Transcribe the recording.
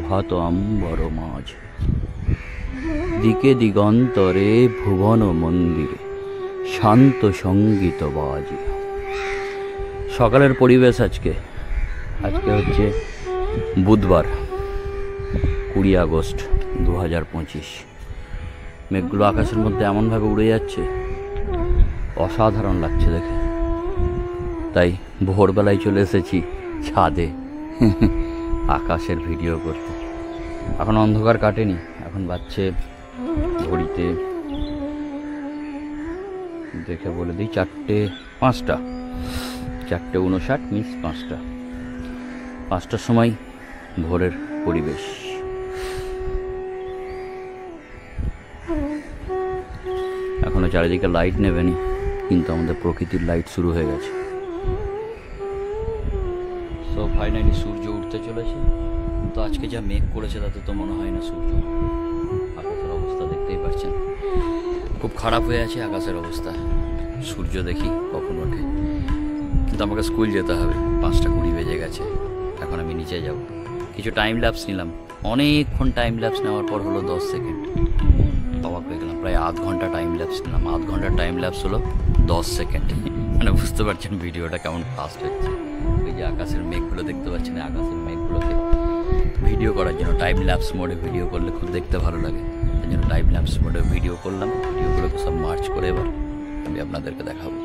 প্রভাত অম্বর মাঝ, দিকে দিগন্তরে ভুবন মন্দিরে শান্ত সঙ্গীত বাজে। সকালের পরিবেশ আজকে হচ্ছে বুধবার 20 আগস্ট 2025। মেঘগুলো আকাশের মধ্যে এমনভাবে উড়ে যাচ্ছে, অসাধারণ লাগছে দেখে। তাই ভোরবেলায় চলে এসেছি ছাদে আকাশের ভিডিও করতে। এখন অন্ধকার কাটেনি, এখন বাজছে ঘড়িতে দেখে বলে দিই 4:05, 4:59 মিস 5টা। 5টার সময় ভোরের পরিবেশ। এখনো চারিদিকে লাইট নেবেনি, কিন্তু আমাদের প্রকৃতির লাইট শুরু হয়ে গেছে। তো ফাইনালি সূর্য উঠতে চলেছে। তো আজকে যা মেঘ করেছে তাতে তো মনে হয় না সূর্য। আকাশের অবস্থা দেখতেই পাচ্ছেন, খুব খারাপ হয়ে আছে আকাশের অবস্থা। সূর্য দেখি কখন ওঠে, কিন্তু আমাকে স্কুল যেতে হবে। 5:20 বেজে গেছে। এখন আমি নিচে যাব। কিছু টাইম ল্যাপস নিলাম, অনেকক্ষণ টাইম ল্যাপস নেওয়ার পর হলো 10 সেকেন্ড। অবাক হয়ে গেলাম, প্রায় আধ ঘন্টা টাইম ল্যাপস নিলাম, আধ ঘন্টার টাইম ল্যাপস হলো 10 সেকেন্ড। মানে বুঝতে পারছেন ভিডিওটা কেমন ফাস্ট হচ্ছে। ওই যে আকাশের মেঘগুলো দেখতে পাচ্ছেন, আকাশের মেঘগুলোকে ভিডিও করার জন্য টাইম ল্যাপস মোডে ভিডিও করলে খুব দেখতে ভালো লাগে। তাই জন্য টাইম ল্যাপস মোডে ভিডিও করলাম। ভিডিওগুলোকে সব মার্চ করে এবার আমি আপনাদেরকে দেখাবো।